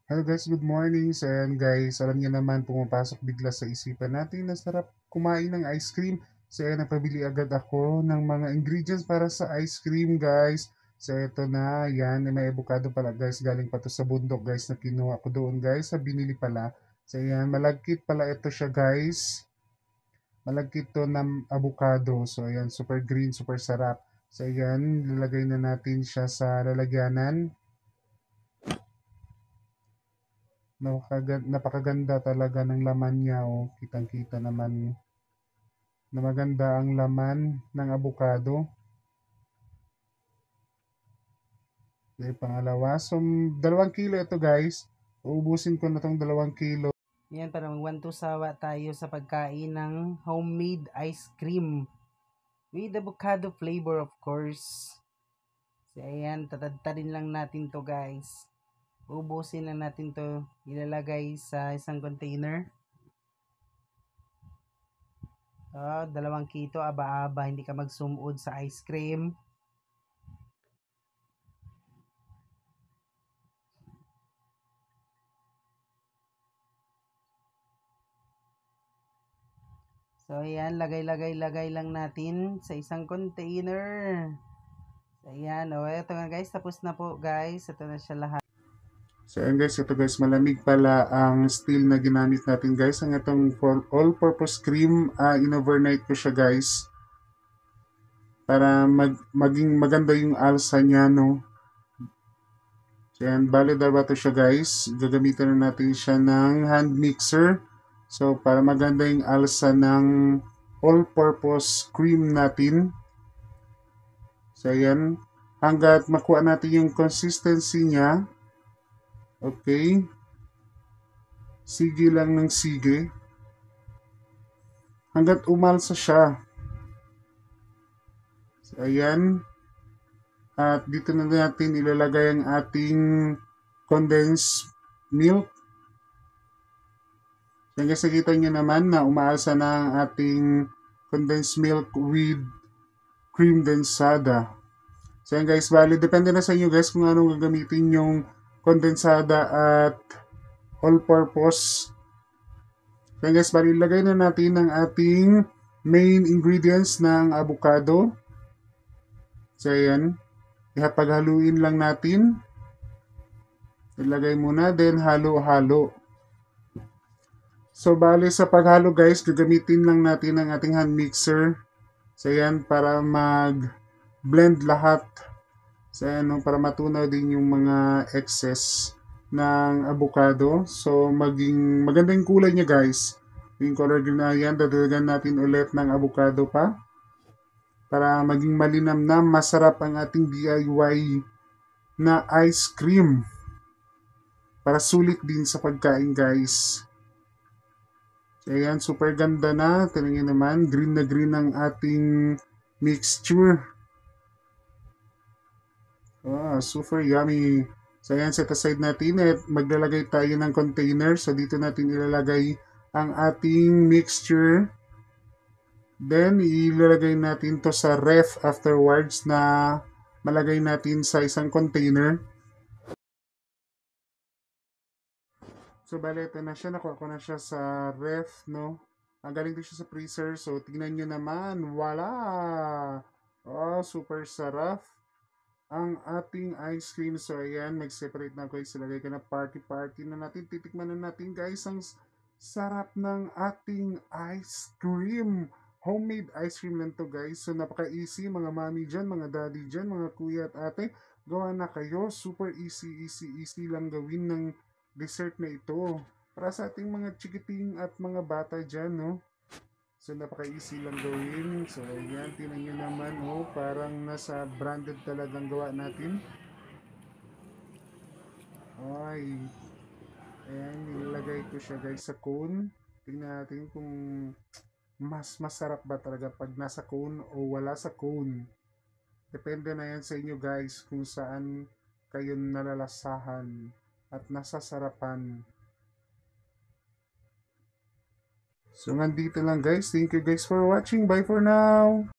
Hello guys, good morning. So ayan guys, alam niyo naman pumapasok bigla sa isipan natin na sarap kumain ng ice cream. So ayan, napabili agad ako ng mga ingredients para sa ice cream guys. So ito na, yan, may avocado pala guys. Galing pa to sa bundok guys na kinuha ko doon guys. Sa binili pala. So ayan, malagkit pala ito siya guys. Malagkit to ng avocado. So ayan, super green, super sarap. So ayan, lalagay na natin siya sa lalagyanan. Napakaganda talaga ng laman niya, oh. Kitang-kita naman na maganda ang laman ng avocado. Okay, pangalawa. So, 2 kilo ito guys. Uubusin ko na tong 2 kilo. Yan, para mag-1-2 sawa tayo sa pagkain ng homemade ice cream. With avocado flavor, of course. So, ayan, tatadtadin lang natin to guys. Ubusin na natin to. Ilalagay sa isang container. 2 kilo, aba-aba, hindi ka magsumud sa ice cream. So, ayan, lagay lang natin sa isang container. So, ayan, ito nga guys, tapos na po guys. Ito na siya lahat. So, ayan guys, ito guys, malamig pala ang steel na ginamit natin guys. Ang itong all-purpose cream, in-overnight ko siya guys. Para maging maganda yung alsa niya, no? So, yan, bali dalawa to siya guys. Gagamitan na natin siya ng hand mixer. So, para maganda yung alsa ng all-purpose cream natin. So, yan. Hanggat makuha natin yung consistency niya. Okay. Sige lang ng sige. Hanggat umalsa siya. So, ayan. At dito na natin ilalagay ang ating condensed milk. Yan guys, nakita nyo naman na umaalsa na ang ating condensed milk with cream densada. So yan guys, bali depende na sa inyo guys kung anong gagamitin yung kondensada at all-purpose. So yan guys, bali ilagay na natin ang ating main ingredients ng avocado. So yan, ihapaghaluin lang natin. Ilagay muna, then halo-halo. So, bali sa paghalo guys, gagamitin lang natin ang ating hand mixer. So, yan, para mag-blend lahat. So, yan, no, para matunaw din yung mga excess ng avocado. So, maging maganda yung kulay niya guys. Yung color green na yan, dadagdagan natin ulit ng avocado pa. Para maging malinam na masarap ang ating DIY na ice cream. Para sulit din sa pagkain guys. Ayan, super ganda na. Tingnan naman, green na green ang ating mixture. Super yummy. So ayan, set aside natin at maglalagay tayo ng container. So dito natin ilalagay ang ating mixture. Then ilalagay natin to sa ref afterwards na malagay natin sa isang container. So, bale, ito na siya. Nakuha ko na siya sa ref, no? Ang galing din siya sa freezer. So, tingnan nyo naman. Wala! Oh, super sarap. Ang ating ice cream. So, ayan. Mag-separate na ako. Isilagay ka na party-party na natin. Titikman na natin, guys. Ang sarap ng ating ice cream. Homemade ice cream lang to, guys. So, napaka-easy. Mga mami dyan, mga daddy dyan, mga kuya at ate. Gawa na kayo. Super easy lang gawin ng dessert na ito. Para sa ating mga chikiting at mga bata dyan, no? So, napaka-easy lang gawin. So, ayan, tinan nyo naman, oh, parang nasa branded talagang gawa natin. Ay, ayan, nilagay ko siya guys sa cone. Tingnan natin kung mas masarap ba talaga pag nasa cone o wala sa cone. Depende na yan sa inyo guys kung saan kayo nalalasahan at nasasarapan. So, nandito lang guys. Thank you guys for watching. Bye for now!